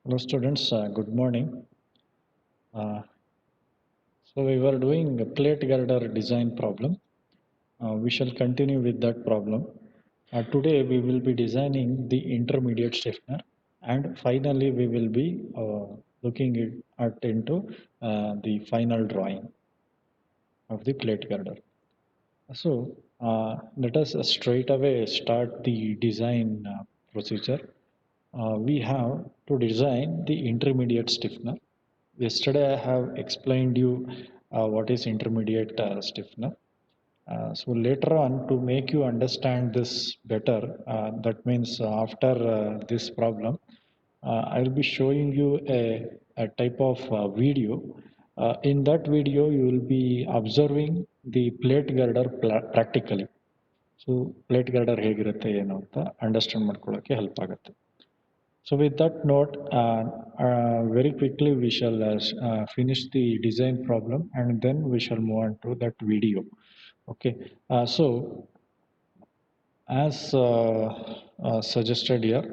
Hello students, good morning. Uh, so we were doing a plate girder design problem. We shall continue with that problem. Today we will be designing the intermediate stiffener, and finally we will be looking into the final drawing of the plate girder. So let us straight away start the design procedure. We have to design the intermediate stiffener. Yesterday I have explained you what is intermediate stiffener. So later on, to make you understand this better, that means after this problem, I will be showing you a type of video. In that video, you will be observing the plate girder practically. So plate girder ಹೇಗಿರುತ್ತೆ ಏನು ಅಂತ understand ಮಾಡ್ಕೊಳ್ಳೋಕೆ help ಆಗುತ್ತೆ. So with that note, very quickly we shall finish the design problem and then we shall move on to that video. Okay, so as suggested here,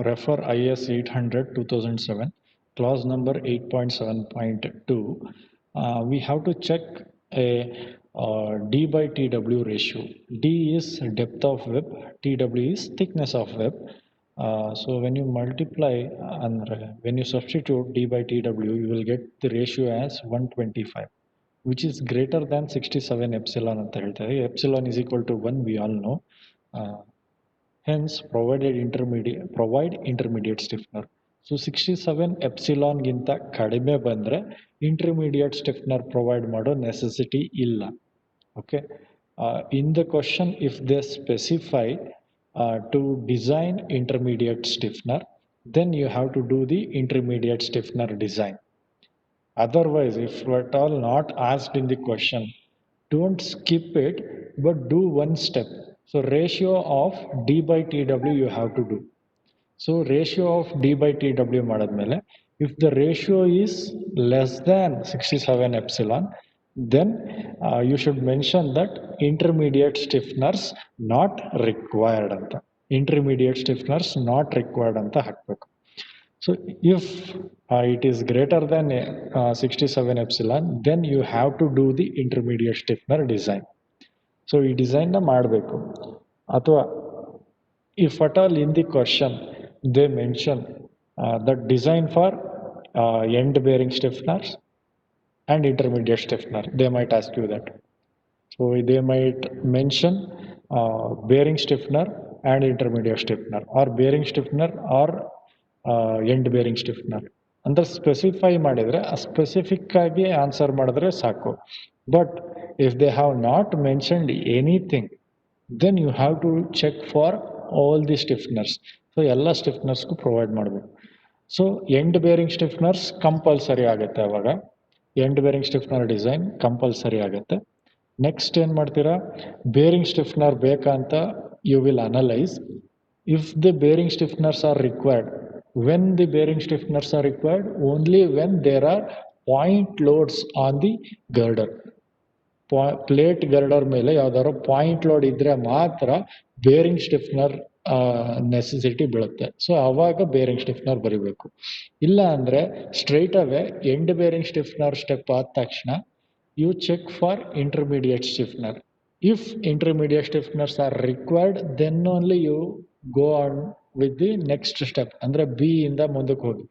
refer IS 800 2007, clause number 8.7.2. We have to check a D by TW ratio. D is depth of web, TW is thickness of web. So when you multiply and when you substitute D by TW, you will get the ratio as 125, which is greater than 67 epsilon ಅಂತ ಹೇಳ್ತಾರೆ. Epsilon is equal to 1, we all know. Hence provide intermediate stiffener. So 67 epsilon ಗಿಂತ ಕಡಿಮೆ ಬಂದ್ರೆ intermediate stiffener provide ಮಾಡೋ necessity ಇಲ್ಲ. Okay, in the question if they specify to design intermediate stiffener, then you have to do the intermediate stiffener design. Otherwise, if at all not asked in the question, don't skip it, but do one step. So ratio of D by TW you have to do. So ratio of D by TW madadmele, if the ratio is less than 67 epsilon, then you should mention that intermediate stiffeners not required anta. Intermediate stiffeners not required anta hakbeku. So if it is greater than 67 epsilon, then you have to do the intermediate stiffener design. So ಈ design ನ ಮಾಡಬೇಕು. ಅಥವಾ if at all in the question they mention the design for end bearing stiffeners and intermediate stiffener, they might ask you that. So they might mention bearing stiffener and intermediate stiffener, or bearing stiffener or end bearing stiffener ಅಂತ specify ಮಾಡಿದ್ರೆ specific ಆಗಿ answer ಮಾಡಿದ್ರೆ ಸಾಕು. But if they have not mentioned anything, then you have to check for all the stiffeners. So ಎಲ್ಲ ಸ್ಟಿಫ್ನರ್ಸ್ಗೂ provide ಮಾಡಬೇಕು. So end bearing stiffeners compulsory ಆಗುತ್ತೆ. ಅವಾಗ end bearing stiffener design compulsory ಆಗುತ್ತೆ. ನೆಕ್ಸ್ಟ್ ಏನು ಮಾಡ್ತೀರಾ, ಬೇರಿಂಗ್ ಸ್ಟಿಫ್ನರ್ ಬೇಕಾ ಅಂತ you will analyse. If the bearing stiffeners are required, when the bearing stiffeners are required, only when there are point loads on the girder. Plate girder ಮೇಲೆ ಯಾವ್ದಾದ್ರು point load ಇದ್ರೆ ಮಾತ್ರ bearing stiffener necessity ಬೀಳುತ್ತೆ. So ಅವಾಗ bearing stiffener ಬರಿಬೇಕು. ಇಲ್ಲ ಅಂದ್ರೆ straight away end bearing stiffener step ಆದ ತಕ್ಷಣ you check for intermediate stiffener. If intermediate stiffeners are required, then only you go on with the next step. ಅಂದ್ರೆ B ಇಂದ ಮುಂದಕ್ಕೆ ಹೋಗಿ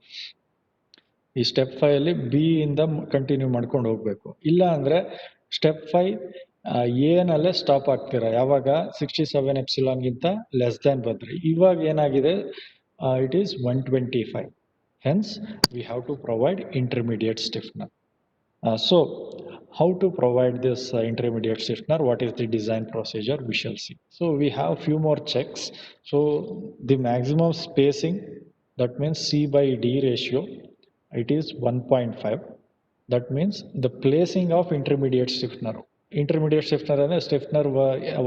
ಈ ಸ್ಟೆಪ್ 5 ಅಲ್ಲಿ ಬಿ ಇಂದ ಕಂಟಿನ್ಯೂ ಮಾಡ್ಕೊಂಡು ಹೋಗ್ಬೇಕು. ಇಲ್ಲ ಅಂದ್ರೆ ಸ್ಟೆಪ್ 5 ಏನಲ್ಲೇ ಸ್ಟಾಪ್ ಆಗ್ತೀರಾ ಯಾವಾಗ 67 ಎಪ್ಸಿಲಾನ್ಗಿಂತ ಲೆಸ್ ದ್ಯಾನ್ ಬಂದ್ರೆ. ಇವಾಗ ಏನಾಗಿದೆ, it is 125. Hence we have to provide intermediate stiffener. So how to provide this intermediate stiffener, what is the design procedure, we shall see. So we have few more checks. So the maximum spacing, that means C by D ratio, it is 1.5. That means the placing of intermediate stiffener. Intermediate stiffener ಅಂದ್ರೆ stiffener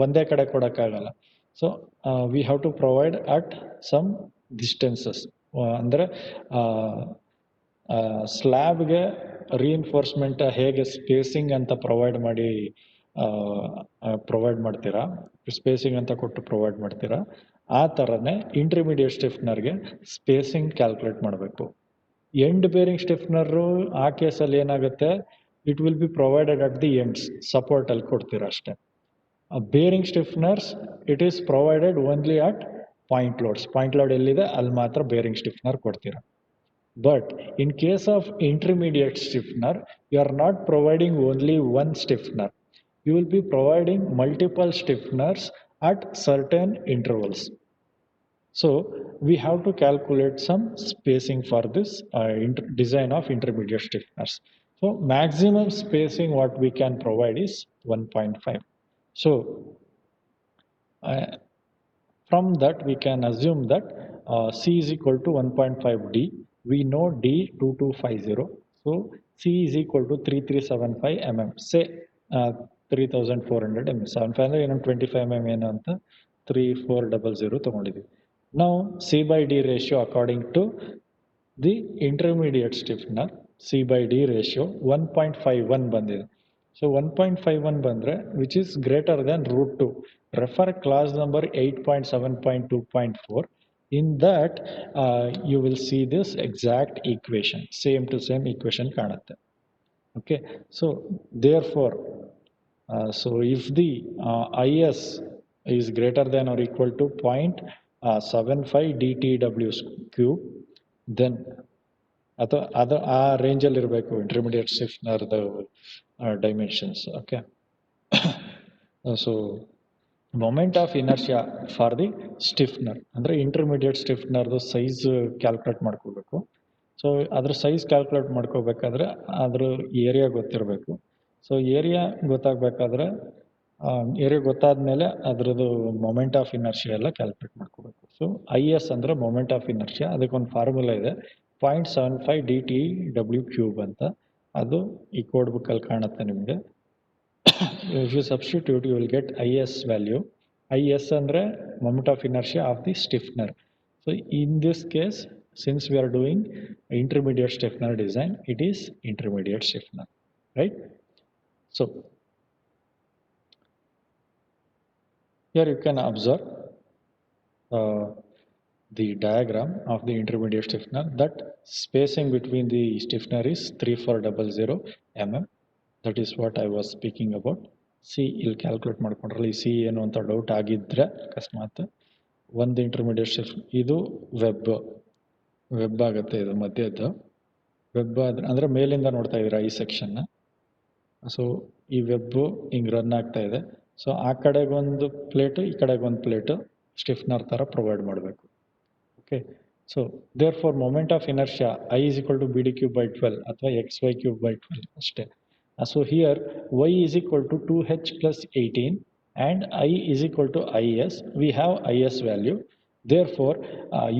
ಒಂದೇ ಕಡೆ ಕೊಡೋಕ್ಕಾಗಲ್ಲ. So we have to provide at some distances. ಅಂದರೆ ಸ್ಲ್ಯಾಬ್ಗೆ reinforcement ಹೇಗೆ spacing ಅಂತ provide ಮಾಡ್ತೀರಾ, spacing ಅಂತ ಕೊಟ್ಟು ಪ್ರೊವೈಡ್ ಮಾಡ್ತೀರಾ, ಆ ಥರನೇ ಇಂಟರ್ಮೀಡಿಯೇಟ್ ಸ್ಟಿಫ್ನರ್ಗೆ ಸ್ಪೇಸಿಂಗ್ ಕ್ಯಾಲ್ಕುಲೇಟ್ ಮಾಡಬೇಕು. ಎಂಡ್ ಬೇರಿಂಗ್ ಸ್ಟಿಫ್ನರು ಆ ಕೇಸಲ್ಲಿ ಏನಾಗುತ್ತೆ, it will be provided at the ends, ಸಪೋರ್ಟಲ್ಲಿ ಕೊಡ್ತೀರ ಅಷ್ಟೇ. Bearing stiffeners it is provided only at point loads. Point load ಎಲ್ಲಿದೆ ಅಲ್ಲಿ ಮಾತ್ರ ಬೇರಿಂಗ್ ಸ್ಟಿಫ್ನರ್ ಕೊಡ್ತೀರಾ. But in case of intermediate stiffener, you are not providing only one stiffener. You will be providing multiple stiffeners at certain intervals. So we have to calculate some spacing for this design of intermediate stiffeners. So maximum spacing what we can provide is 1.5. So from that we can assume that C is equal to 1.5 D. We know D 2250. So C is equal to 3375 mm. Say 3400 mm. 75 ಏನು 25 mm ಏನು ಅಂತ 3400 ತಗೊಂಡಿದ್ದೀವಿ. Now C by D ratio according to the intermediate stiffener, C by D ratio 1.51 ಬಂದಿದೆ. So 1.51 ಬಂದರೆ which is greater than root 2. Refer clause number 8.7.2.4. In that you will see this exact equation, same to same equation ಕಾಣುತ್ತೆ. Okay, so therefore so if the IS is greater than or equal to 0.75 dTW cube, then ಅದು ಆ ರೇಂಜಲ್ಲಿ ಇರಬೇಕು intermediate ಸ್ಟಿಫ್ನರ್ದು dimensions. Okay, so moment of inertia for the stiffener ಅಂದರೆ intermediate ಸ್ಟಿಫ್ನರ್ದು size calculate ಮಾಡ್ಕೋಬೇಕು. So ಅದ್ರ ಸೈಜ್ ಕ್ಯಾಲ್ಕುಲೇಟ್ ಮಾಡ್ಕೋಬೇಕಾದ್ರೆ ಅದ್ರ ಏರಿಯಾ ಗೊತ್ತಿರಬೇಕು. ಸೊ ಏರಿಯಾ ಗೊತ್ತಾಗಬೇಕಾದ್ರೆ ಏರಿಯಾ ಗೊತ್ತಾದ್ಮೇಲೆ ಅದ್ರದ್ದು ಮೊಮೆಂಟ್ ಆಫ್ ಇನರ್ಷಿಯಾ ಎಲ್ಲ ಕ್ಯಾಲ್ಕುಲೇಟ್ ಮಾಡ್ಕೋಬೇಕು. ಸೊ IS ಅಂದರೆ ಮೊಮೆಂಟ್ ಆಫ್ ಇನರ್ಷಿಯಾ, ಅದಕ್ಕೊಂದು ಫಾರ್ಮುಲಾ ಇದೆ 0.75 dTW ಕ್ಯೂಬ್ ಅಂತ. ಅದು ಈ ಕೋಡ್ ಬುಕ್ಕಲ್ಲಿ ಕಾಣುತ್ತೆ ನಿಮಗೆ. If you substitute, you will get IS value. IS ಅಂದರೆ moment of inertia of the stiffener. So in this case, since we are doing intermediate stiffener design, it is intermediate stiffener, right? So here you can observe the diagram of the intermediate stiffener. That spacing between the stiffener is 3400 mm. That is what I was speaking about. C ಇಲ್ಲಿ calculate ಮಾಡ್ಕೊಂಡ್ರಲ್ಲ, ಈ C ಏನು ಅಂತ doubt ಆಗಿದ್ದರೆ ಅಕಸ್ಮಾತ್ ಒಂದು intermediate ಸ್ಟಿಫ್ನರ್, ಇದು web ಆಗುತ್ತೆ, ಇದು ಮಧ್ಯದ್ದು ವೆಬ್ ಅಂದರೆ ಮೇಲಿಂದ ನೋಡ್ತಾ ಇದ್ದೀರಾ ಈ ಸೆಕ್ಷನ್ನ. ಸೊ ಈ ವೆಬ್ಬು ಹಿಂಗೆ ರನ್ ಆಗ್ತಾ ಇದೆ. ಸೊ ಆ ಕಡೆಗೊಂದು ಪ್ಲೇಟು ಈ ಕಡೆಗೊಂದು ಪ್ಲೇಟು ಸ್ಟಿಫ್ನರ್ ಥರ ಪ್ರೊವೈಡ್ ಮಾಡಬೇಕು. Okay, so therefore moment of inertia I is equal to BD cube by 12 ಅಥವಾ XY cube by 12 ಅಷ್ಟೇ. So here Y is equal to 2H plus 18 and I is equal to IS. We have IS value. Therefore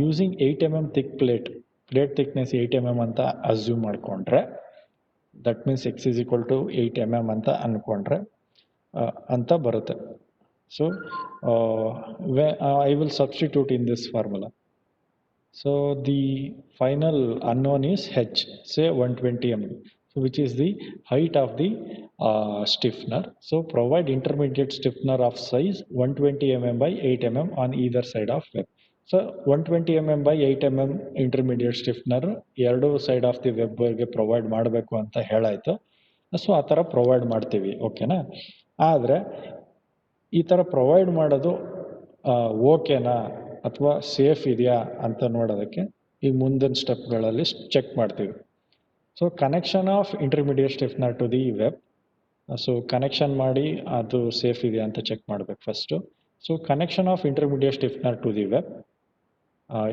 using 8 mm thick plate thickness 8 mm ಅಂತ assume ಮಾಡಿಕೊಂಡ್ರೆ, that means X is equal to 8 mm ಅಂತ ಅಂದ್ಕೊಂಡ್ರೆ ಅಂತ ಬರುತ್ತೆ. So I will substitute in this formula. So the final unknown is H, say 120 mm. Which is the height of the stiffener. So provide intermediate stiffener of size 120 mm by 8 mm on either side of web. So 120 mm by 8 mm intermediate stiffener ಎರಡು side of the ವೆಬ್ಗೆ provide ಮಾಡಬೇಕು ಅಂತ ಹೇಳಾಯ್ತು. So ಆ ಥರ provide ಮಾಡ್ತೀವಿ, ಓಕೆನಾ. ಆದರೆ ಈ ಥರ ಪ್ರೊವೈಡ್ ಮಾಡೋದು ಓಕೆನಾ ಅಥವಾ ಸೇಫ್ ಇದೆಯಾ ಅಂತ ನೋಡೋದಕ್ಕೆ ಈ ಮುಂದಿನ ಸ್ಟೆಪ್ಗಳಲ್ಲಿ ಚೆಕ್ ಮಾಡ್ತೀವಿ. So connection of intermediate stiffener to the web. So connection ಮಾಡಿ ಅದು ಸೇಫ್ ಇದೆ ಅಂತ ಚೆಕ್ ಮಾಡಬೇಕು first. So connection of intermediate stiffener to the web.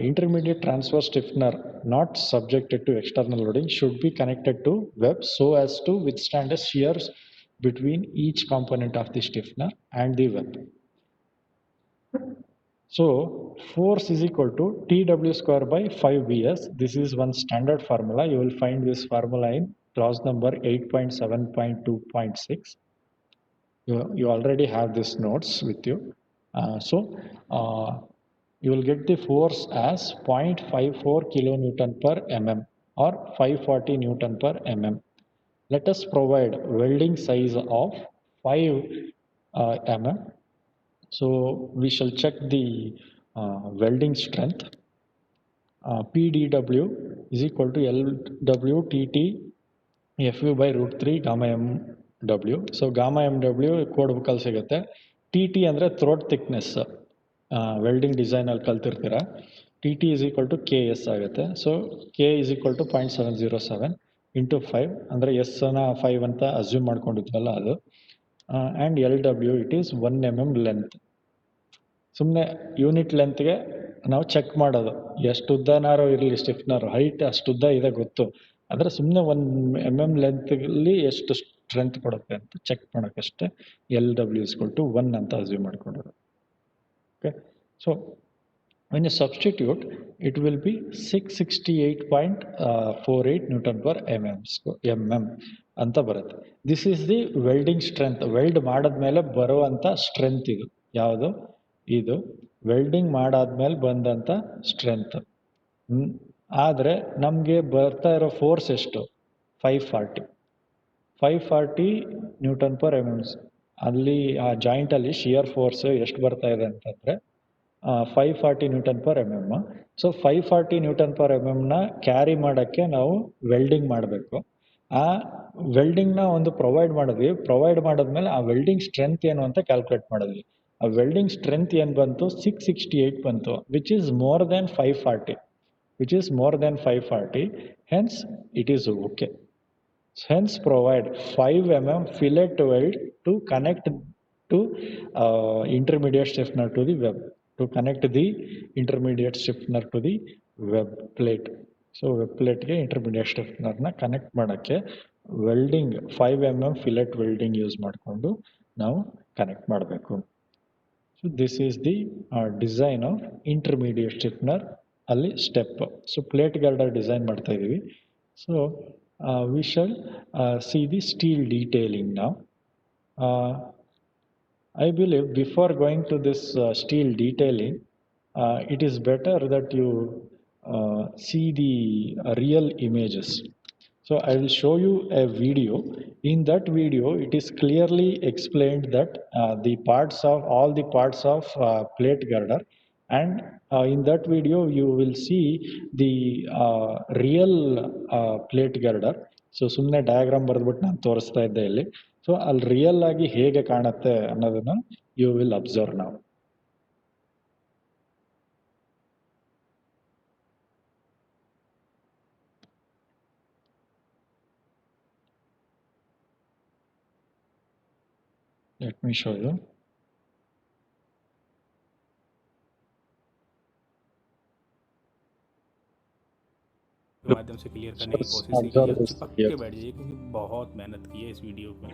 Intermediate transfer stiffener not subjected to external loading should be connected to web so as to withstand a shears between each component of the stiffener and the web. So force is equal to TW square by 5BS. This is one standard formula. You will find this formula in clause number 8.7.2.6. You already have these notes with you. You will get the force as 0.54 kilonewton per mm or 540 Newton per mm. Let us provide welding size of 5 mm. So we shall check the welding strength. PdW is equal to LWTT FU by root 3 gamma MW. So gamma MW ಕೊಡ್ಬೇಕಲ್ಲಿ ಸಿಗುತ್ತೆ. TT ಅಂದರೆ throat thickness, welding ಡಿಸೈನಲ್ಲಿ ಕಲ್ತಿರ್ತೀರ. TT is equal to KS ಆಗುತ್ತೆ. ಸೊ K is equal to 0.707 into 5 ಅಂದರೆ ಎಸ್ನ 5 ಅಂತ ಅಸ್ಯೂಮ್ ಮಾಡ್ಕೊಂಡಿದ್ವಲ್ಲ ಅದು. And LW it is 1 mm length. ಸುಮ್ಮನೆ ಯೂನಿಟ್ ಲೆಂತ್ಗೆ ನಾವು ಚೆಕ್ ಮಾಡೋದು, ಎಷ್ಟು ಉದ್ದನಾರು ಇರಲಿ ಸ್ಟಿಫ್ನರ್ ಹೈಟ್ ಅಷ್ಟು ಉದ್ದ ಇದೆ ಗೊತ್ತು, ಆದರೆ ಸುಮ್ಮನೆ 1 mm ಲೆಂತ್ಲಿ ಎಷ್ಟು ಸ್ಟ್ರೆಂತ್ ಕೊಡುತ್ತೆ ಅಂತ ಚೆಕ್ ಮಾಡೋಕ್ಕಷ್ಟೇ LW = 1 ಅಂತ ಅಸ್ಯೂಮ್ ಮಾಡ್ಕೊಂಡಿರೋದು. Okay, so when you substitute it will be 668.48 Newton per mm ಅಂತ ಬರುತ್ತೆ. This is the welding strength. Weld ಮಾಡಿದ್ಮೇಲೆ ಬರುವಂಥ ಸ್ಟ್ರೆಂತ್ ಇದು. ಯಾವುದು ಇದು? ವೆಲ್ಡಿಂಗ್ ಮಾಡಾದ್ಮೇಲೆ ಬಂದಂಥ ಸ್ಟ್ರೆಂತ್. ಆದರೆ ನಮಗೆ ಬರ್ತಾ ಇರೋ ಫೋರ್ಸ್ ಎಷ್ಟು? 540 ನ್ಯೂಟನ್ ಪರ್ mm. ಅಲ್ಲಿ ಆ ಜಾಯಿಂಟಲ್ಲಿ ಶಿಯರ್ ಫೋರ್ಸ್ ಎಷ್ಟು ಬರ್ತಾ ಇದೆ ಅಂತಂದರೆ 540 Newton per mm. So 540 Newton per mm carry ಮಾಡೋಕ್ಕೆ ನಾವು ವೆಲ್ಡಿಂಗ್ ಮಾಡಬೇಕು. ಆ ವೆಲ್ಡಿಂಗ್ನ ಒಂದು ಪ್ರೊವೈಡ್ ಮಾಡಿದ್ಮೇಲೆ ಆ ವೆಲ್ಡಿಂಗ್ ಸ್ಟ್ರೆಂತ್ ಏನು ಅಂತ ಕ್ಯಾಲ್ಕುಲೇಟ್ ಮಾಡಿದ್ವಿ. ಆ ವೆಲ್ಡಿಂಗ್ ಸ್ಟ್ರೆಂತ್ ಏನು ಬಂತು? 668 ಬಂತು, which is more than 540. Hence it is okay. Hence provide 5 mm fillet weld to connect to intermediate stiffener to the web. To connect the intermediate stiffener to the web plate. So web plate ಗೆ intermediate stiffener ನ connect ಮಾಡೋಕ್ಕೆ welding 5 mm fillet welding use ಮಾಡಿಕೊಂಡು ನಾವು connect ಮಾಡಬೇಕು. So this is the design of intermediate stiffener ಅಲ್ಲಿ step. So plate girder design ಮಾಡ್ತಾ ಇದ್ದೀವಿ. So we shall see the steel detailing now. I believe before going to this steel detailing, it is better that you see the real images. So I will show you a video. In that video, it is clearly explained that all the parts of plate girder, and in that video you will see the real plate girder. So ಸುಮ್ಮನೆ diagram ಬರೆದ್ಬಿಟ್ಟು ನಾನು ತೋರಿಸ್ತಾ ಇದ್ದೆ ಇಲ್ಲಿ. So ಅಲ್ಲಿ real ಆಗಿ ಹೇಗೆ ಕಾಣುತ್ತೆ ಅನ್ನೋದನ್ನ ಯು ವಿಲ್ ಅಬ್ಸರ್ವ್ ನಾವು. Let me show you. माध्यम से क्लियर करने की कोशिश कीजिए, चिपक के बैठ जाइए, क्योंकि बहुत मेहनत की है इस वीडियो में.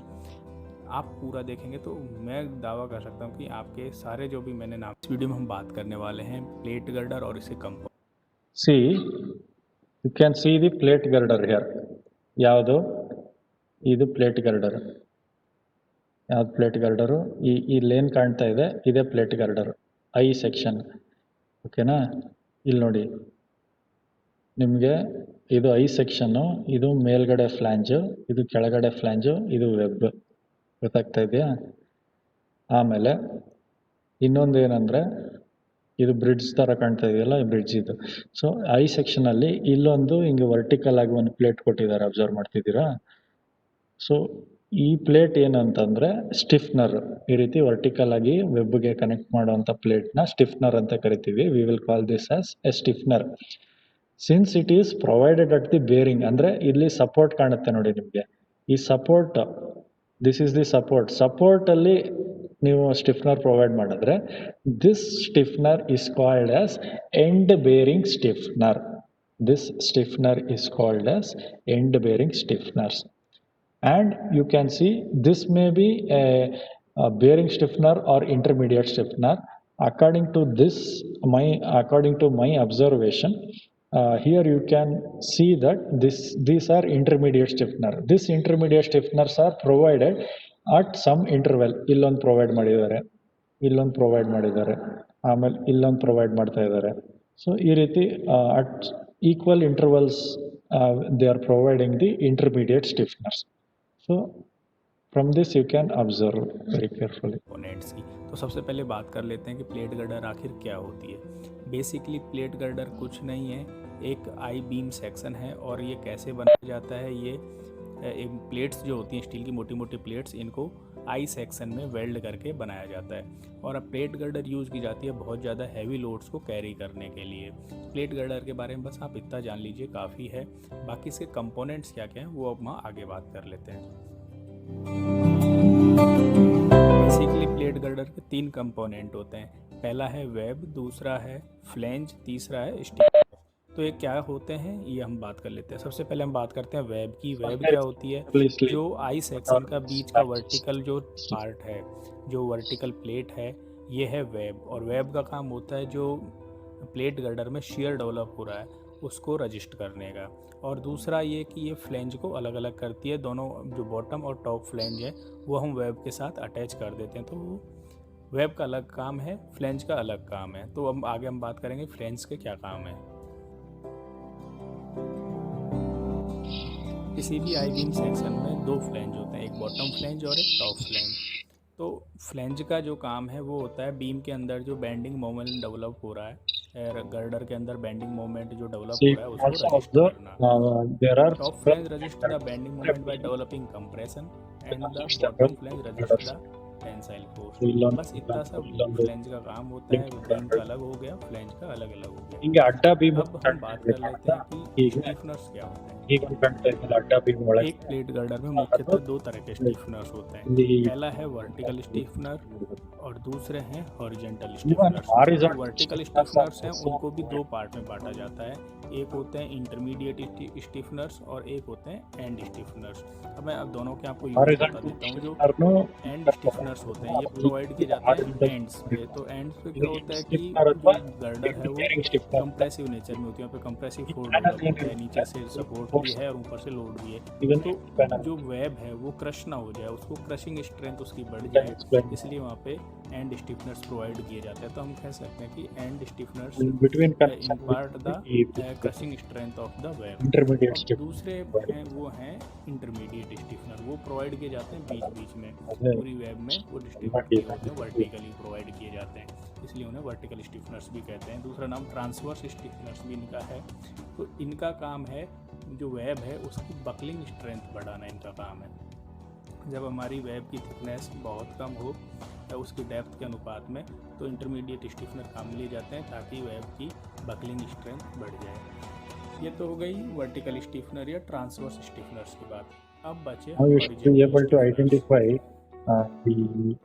आप पूरा देखेंगे तो मैं दावा कर सकता हूँ कि आपके सारे जो भी मैंने नाम, इस वीडियो में हम बात करने वाले हैं प्लेट गर्डर और इसके component. See, you can see the plate girder here. ಯಾವುದು ಇದು ಪ್ಲೇಟ್ ಗರ್ಡರ್? ಯಾವ್ದು ಪ್ಲೇಟ್ ಗರ್ಡರು? ಈ ಲೇನ್ ಕಾಣ್ತಾ ಇದೆ, ಇದೇ ಪ್ಲೇಟ್ ಗರ್ಡರ್ ಐ ಸೆಕ್ಷನ್. ಓಕೆನಾ? ಇಲ್ಲಿ ನೋಡಿ, ನಿಮಗೆ ಇದು ಐ ಸೆಕ್ಷನ್ನು, ಇದು ಮೇಲ್ಗಡೆ ಫ್ಲ್ಯಾಂಜು, ಇದು ಕೆಳಗಡೆ ಫ್ಲ್ಯಾಂಜು, ಇದು ವೆಬ್. ಗೊತ್ತಾಗ್ತಾ ಇದೆಯಾ? ಆಮೇಲೆ ಇನ್ನೊಂದು ಏನಂದರೆ, ಇದು ಬ್ರಿಡ್ಜ್ ಥರ ಕಾಣ್ತಾ ಇದೆಯಲ್ಲ, ಬ್ರಿಡ್ಜ್ ಇದು. ಸೊ ಐ ಸೆಕ್ಷನಲ್ಲಿ ಇಲ್ಲೊಂದು ಹಿಂಗೆ ವರ್ಟಿಕಲ್ ಆಗಿ ಒಂದು ಪ್ಲೇಟ್ ಕೊಟ್ಟಿದ್ದಾರೆ, ಅಬ್ಸರ್ವ್ ಮಾಡ್ತಿದ್ದೀರಾ? ಸೊ ಈ ಪ್ಲೇಟ್ ಏನಂತಂದರೆ ಸ್ಟಿಫ್ನರ್. ಈ ರೀತಿ ವರ್ಟಿಕಲ್ ಆಗಿ ವೆಬ್ಗೆ ಕನೆಕ್ಟ್ ಮಾಡುವಂಥ ಪ್ಲೇಟ್ನ ಸ್ಟಿಫ್ನರ್ ಅಂತ ಕರಿತೀವಿ. We will call this as a stiffener. Since it is provided at the bearing, ಅಂದರೆ ಇಲ್ಲಿ ಸಪೋರ್ಟ್ ಕಾಣುತ್ತೆ ನೋಡಿ ನಿಮಗೆ. ಈ ಸಪೋರ್ಟ್, ದಿಸ್ ಈಸ್ ದಿ ಸಪೋರ್ಟಲ್ಲಿ ನೀವು ಸ್ಟಿಫ್ನರ್ ಪ್ರೊವೈಡ್ ಮಾಡಿದ್ರೆ this stiffener is called as end bearing stiffener. This stiffener is called as end bearing stiffeners. And you can see this may be a bearing stiffener or intermediate stiffener. According to my observation, here you can see that these are intermediate stiffener. These intermediate stiffeners are provided at some interval. ಇಲ್ಲೊಂದು provide ಮಾಡಿದ್ದಾರೆ, ಇಲ್ಲೊಂದು provide ಮಾಡಿದ್ದಾರೆ, ಆಮೇಲೆ ಇಲ್ಲೊಂದು provide ಮಾಡ್ತಾ ಇದ್ದಾರೆ. So ಈ ರೀತಿ at equal intervals they are providing the intermediate stiffeners. So From this you can observe very carefully. Components की। तो सबसे पहले बात कर लेते हैं कि प्लेट गर्डर आखिर क्या होती है। बेसिकली प्लेट गर्डर कुछ नहीं है, एक आई बीम सेक्शन है। और ये कैसे बनाया जाता है, ये एक प्लेट्स जो होती हैं स्टील की मोटी मोटी प्लेट्स, इनको आई सेक्शन में वेल्ड करके बनाया जाता है। और अब प्लेट गर्डर यूज़ की जाती है बहुत ज़्यादा हैवी लोड्स को कैरी करने के लिए। प्लेट गर्डर के बारे में बस आप इतना जान लीजिए काफ़ी है। बाकी इसके कंपोनेंट्स क्या क्या हैं वो अब हम आगे बात कर लेते हैं। बेसिकली प्लेट गर्डर के 3 कंपोनेंट होते हैं। पहला है वेब, दूसरा है फ्लेंज, तीसरा है स्टिक। तो ये क्या होते हैं ये हम बात कर लेते हैं। सबसे पहले हम बात करते हैं वेब की। वेब क्या होती है, जो आई सेक्शन का बीच का वर्टिकल जो पार्ट है, जो वर्टिकल प्लेट है, ये है वेब। और वेब का काम होता है जो प्लेट गर्डर में शेयर डेवलप हो रहा है उसको रजिस्ट करने का। और दूसरा ये कि ये फ्लेंज को अलग अलग करती है। दोनों जो बॉटम और टॉप फ्लेंज है वो हम वेब के साथ अटैच कर देते हैं। तो वेब का अलग काम है, फ्लेंज का अलग काम है। तो अब आगे हम बात करेंगे फ्लेंज के क्या काम है। किसी भी आई बीम सेक्शन में 2 फ्लेंज होते हैं, एक बॉटम फ्लेंज और एक टॉप फ्लेंज। तो फ्लेंज का जो काम है वो होता है बीम के अंदर जो बेंडिंग मोमेंट डेवलप हो रहा है, गर्डर के अंदर बेंडिंग मोमेंट जो डेवलप So हो you रहा है can उसको also रजिस्ट observe करना। there are top several flange resist the girders. Bending moment by developing compression and the Several bottom flange resist girders. The tensile force. So you learn, बस you इतना learn, सा you learn the flange का काम होता है। link beam का girders. अलग हो गया, फ्लेंज का अलग अलग हो गया। ಹಿಂಗೆ ಅಡ್ಡ ಬೀಮ್ अब हम बात कर लेते हैं कि ಹೀಗೆ स्टीफनर्स क्या होते हैं। ಹೀಗೆ ಒಂದು ಗಂಟೆ ಮೇಲೆ ಅಡ್ಡ ಬೀಮ್ ಒಳಗೆ एक प्लेट गर्डर में ಅದು मुख्यतः 2 तरह के स्टीफनर्स होते हैं। ಇಲ್ಲಿ पहला है वर्टिकल स्टीफनर और दूसरे हैं हॉरिजॉन्टल Even स्टीफनर्स। जो horizontal वर्टिकल stiffeners are स्टीफनर्स हैं also उनको भी 2 पार्ट में बांटा जाता है। एक होते हैं इंटरमीडिएट स्टीफनर्स और एक होते हैं एंड स्टीफनर्स। अब मैं अब दोनों के आपको यूज बता horizontal देता हूँ। जो stiffener एंड स्टिफनर्स होते हैं ये प्रोवाइड किए जाते हैं एंड्स पे। तो एंड्स पे क्या होता है कि stiffener जो ಅಥವಾ गर्डर है वो bearing stiffener कंप्रेसिव नेचर में होती है। यहाँ पे कंप्रेसिव फोर्स पैनल डेवलप होता है, नीचे से सपोर्ट भी है और ऊपर से लोड भी है। तो पैनल जो वेब है वो क्रश ना हो जाए, उसको क्रशिंग स्ट्रेंथ उसकी बढ़ जाए, इसलिए वहाँ पे एंड स्टिफनर्स प्रोवाइड किए जाते हैं। तो हम कह सकते हैं कि end stiffeners between impart the crushing strength of the web. intermediate अब stiffener दूसरे हैं वो हैं इंटरमीडिएट स्टिफनर। वो प्रोवाइड किए जाते हैं बीच बीच में, पूरी वेब में वो डिस्ट्रीब्यूट किए होते हैं, वर्टिकली प्रोवाइड किए जाते हैं, इसलिए उन्हें वर्टिकल स्टिफनर्स भी कहते हैं। दूसरा नाम ट्रांसवर्स स्टिफनर्स भी इनका है। तो इनका काम है जो वेब है उसकी बकलिंग स्ट्रेंथ बढ़ाना इनका काम है। जब हमारी वेब की थिकनेस बहुत कम हो या उसकी डेप्थ के अनुपात में, तो इंटरमीडिएट स्टिफनर काम लिए जाते हैं ताकि वेब की बकलिंग स्ट्रेंथ बढ़ जाए। ये तो हो गई वर्टिकल स्टिफनर या ट्रांसवर्स स्टिफनर्स की बात। अब बचे now you should be able to identify the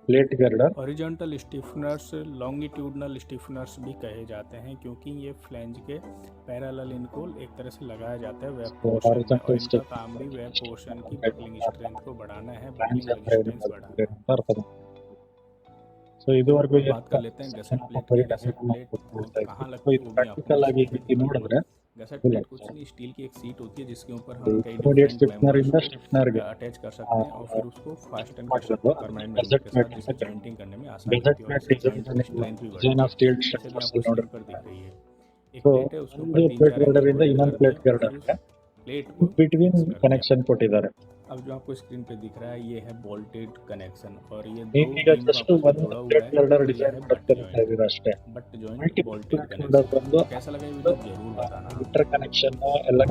plate girder horizontal stiffeners longitudinal stiffeners भी कहे जाते हैं, क्योंकि ये फ्लेंज के पैरेलल इनको एक तरह से लगाया जाता है वेब पोर्शन में। और इनका काम भी वेब पोर्शन की बकलिंग स्ट्रेंथ को बढ़ाना है, बकलिंग रेजिस्टेंस बढ़ाना है। ಸೊ ಇದುವರೆಗೂ बात कर लेते हैं गसेट प्लेट की। गसेट प्लेट कहाँ लगती है वो भी आपको ನೋಡಿದ್ರೆ गसेट प्लेट कुछ नहीं, स्टील की एक सीट होती है जिसके ऊपर हम कई Intermediate डिफरेंट stiffener मेंबर्स ಇಂದ stiffener ಗೆ अटैच कर सकते हैं और फिर उसको फास्टन कर सकते हैं परमानेंट मेंबर के साथ, जिससे जॉइंटिंग करने में आसानी होती है और इससे जॉइंट की स्ट्रेंथ भी बढ़ती है। स्टील जैसे कि आपको स्क्रीन पर दिख रही है एक So, प्लेट है, उसके ಒಂದು ऊपर 3-4 ಪ್ಲೇಟ್ ಗರ್ಡರ್ ಇಂದ एंगल ಇನ್ನೊಂದು कर ಪ್ಲೇಟ್ दिया और ಗರ್ಡರ್ फिर उस प्लेट को ಬಿಟ್ವೀನ್ fix कर दिया। ಕನೆಕ್ಷನ್ ಕೊಟ್ಟಿದ್ದಾರೆ। अब जो आपको स्क्रीन पे दिख रहा है ये है बोल्टेड कनेक्शन और ये दो ನೀವೀಗ बीम ಜಸ್ಟ್ आपस में ಒಂದು जुड़ा हुआ ಪ್ಲೇಟ್ है, ಗರ್ಡರ್ तो ये ಡಿಸೈನ್ है बट ಮಾಡ್ತಾ जॉइंट। ಇದ್ದೀರಾ ಅಷ್ಟೇ। Butt joint multiple bolted plate connection. Girder ಬಂದು कैसा लगा ये वीडियो जरूर बताना। ಇಂಟರ್ ಕನೆಕ್ಷನ್ ಎಲ್ಲ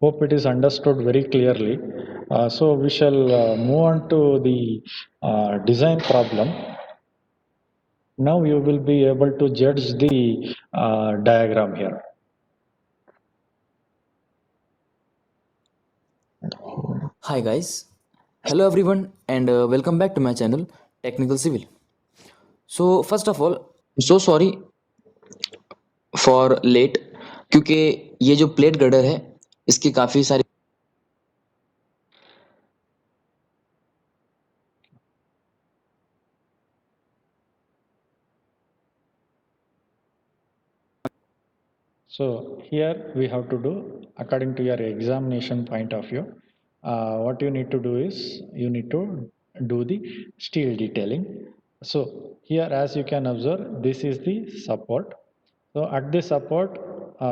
Hope it is understood very clearly. So we shall move on to the design problem. Now you will be able to judge the diagram here. Hi guys, hello everyone and welcome back to my channel Technical Civil. So first of all, so sorry for late क्योंकि ये जो plate girder है इसकी काफ़ी सारी So here we have to do according to your examination point of view. What you need to do is you need to do the steel detailing. So here as you can observe this is the support. So at the support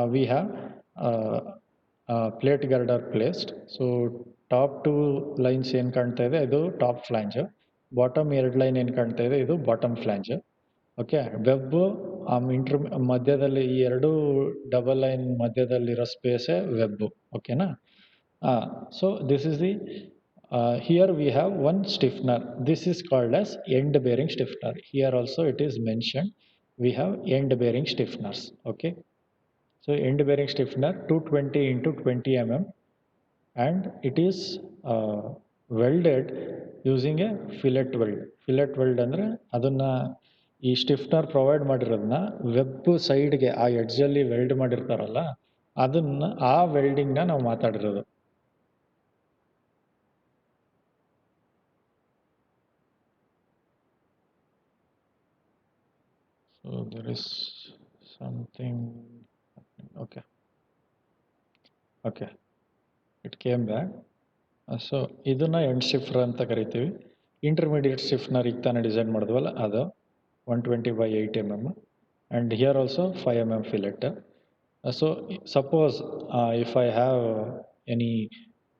we have plate girder placed. So top 2 lines ಏನು ಕಾಣ್ತಾ ಇದೆ ಇದು top ಫ್ಲಾಂಜ್, bottom 2 line ಏನು ಕಾಣ್ತಾ ಇದೆ ಇದು bottom ಫ್ಲಾಂಜ್. Okay, web ಮಧ್ಯದಲ್ಲಿ ಈ 2 ಡಬಲ್ ಲೈನ್ ಮಧ್ಯದಲ್ಲಿರೋ ಸ್ಪೇಸೇ ವೆಬ್. ಓಕೆನಾ? So this is the here we have one stiffener. This is called as end bearing stiffener. Here also it is mentioned we have end bearing stiffeners. Okay, so end bearing stiffener 220 into 20 mm, and it is welded using a fillet weld. Fillet weld ಅಂದ್ರೆ ಅದನ್ನ ಈ ಸ್ಟಿಫ್ನರ್ provide ಮಾಡಿರೋದನ್ನ web ಸೈಡ್ಗೆ ಆ ಎಡ್ಜಲ್ಲಿ weld ಮಾಡಿರ್ತಾರಲ್ಲ ಅದನ್ನ ಆ ವೆಲ್ಡಿಂಗ್ನ ನಾವು ಮಾತಾಡಿರೋದು. So there is something happening. Okay, it came back. So ಇದನ್ನ ಎಂಡ್ ಸ್ಟಿಫ್ನರ್ ಅಂತ ಕರಿತೀವಿ. ಇಂಟರ್ಮೀಡಿಯೇಟ್ ಸ್ಟಿಫ್ನರ್ ಈಗ ತಾನೇ ಡಿಸೈನ್ ಮಾಡಿದ್ವಲ್ಲ ಅದು 120 by 8 mm, and here also 5 mm fillet. So suppose if I have any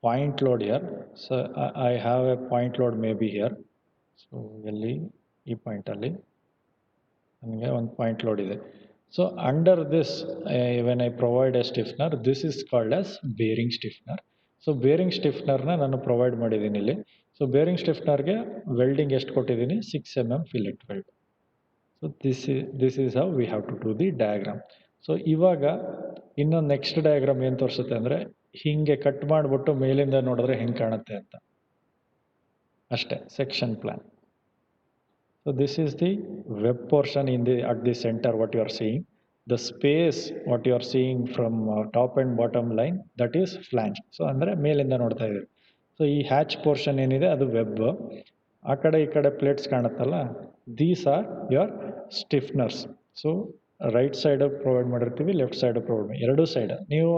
point load here, so I have a point load maybe here. So ಎಲ್ಲಿ ಈ point ಅಲ್ಲಿ ನನಗೆ ಒಂದು ಪಾಯಿಂಟ್ ಲೋಡ್ ಇದೆ. So under this when I provide a stiffener, this is called as bearing stiffener. So bearing ಸ್ಟಿಫ್ನರ್ನ ನಾನು provide ಮಾಡಿದ್ದೀನಿ ಇಲ್ಲಿ. ಸೊ ಬೇರಿಂಗ್ ಸ್ಟಿಫ್ನರ್ಗೆ ವೆಲ್ಡಿಂಗ್ ಎಷ್ಟು ಕೊಟ್ಟಿದ್ದೀನಿ 6 mm fillet weld. So this is how we have to do the diagram. So ಇವಾಗ ಇನ್ನೊಂದು next diagram ಏನು ತೋರಿಸುತ್ತೆ ಅಂದರೆ ಹೀಗೆ ಕಟ್ ಮಾಡಿಬಿಟ್ಟು ಮೇಲಿಂದ ನೋಡಿದ್ರೆ ಹೆಂಗೆ ಕಾಣುತ್ತೆ ಅಂತ ಅಷ್ಟೇ, section plan. So this is the web portion at the center what you are seeing. The space what you are seeing from top and bottom line, that is flange. So ಅಂದರೆ ಮೇಲಿಂದ ನೋಡ್ತಾ ಇದ್ದೀವಿ. ಸೊ ಈ hatch portion ಏನಿದೆ ಅದು web. ಆ ಕಡೆ ಈ ಕಡೆ ಪ್ಲೇಟ್ಸ್ ಕಾಣುತ್ತಲ್ಲ, these are your stiffeners. So right side provide ಮಾಡಿರ್ತೀವಿ, ಲೆಫ್ಟ್ ಸೈಡ್ ಪ್ರೊವೈಡ್ ಮಾಡಿ, ಎರಡೂ ಸೈಡ್. ನೀವು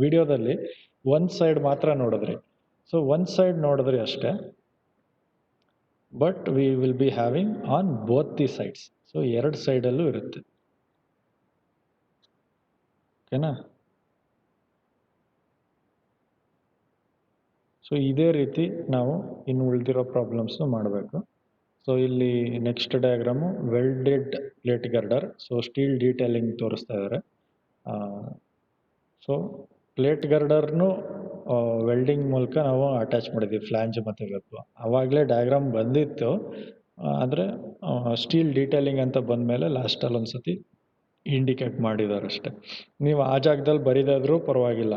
ವಿಡಿಯೋದಲ್ಲಿ ಒಂದು ಸೈಡ್ ಮಾತ್ರ ನೋಡಿದ್ರಿ. ಸೊ ಒಂದು ಸೈಡ್ ನೋಡಿದ್ರಿ ಅಷ್ಟೇ, but we will be having on both the sides. So ಎರಡು ಸೈಡಲ್ಲೂ ಇರುತ್ತೆ. ಓಕೆನಾ? ಸೊ ಇದೇ ರೀತಿ ನಾವು ಇನ್ನು ಉಳಿದಿರೋ ಪ್ರಾಬ್ಲಮ್ಸ್ನು ಮಾಡಬೇಕು. ಸೊ ಇಲ್ಲಿ next diagram welded plate girder. So steel detailing ತೋರಿಸ್ತಾ ಇದ್ದಾರೆ. ಸೊ ಪ್ಲೇಟ್ ಗರ್ಡರ್ನು ವೆಲ್ಡಿಂಗ್ ಮೂಲಕ ನಾವು ಅಟ್ಯಾಚ್ ಮಾಡಿದ್ವಿ ಫ್ಲ್ಯಾಂಜ್ ಮತ್ತು ವೆಬ್. ಆವಾಗಲೇ ಡಯಾಗ್ರಾಮ್ ಬಂದಿತ್ತು, ಆದರೆ ಸ್ಟೀಲ್ ಡೀಟೇಲಿಂಗ್ ಅಂತ ಬಂದಮೇಲೆ ಲಾಸ್ಟಲ್ಲಿ ಒಂದು ಸತಿ ಇಂಡಿಕೇಟ್ ಮಾಡಿದ್ದಾರೆ ಅಷ್ಟೆ. ನೀವು ಆ ಜಾಗದಲ್ಲಿ ಬರಿದಾದರೂ ಪರವಾಗಿಲ್ಲ,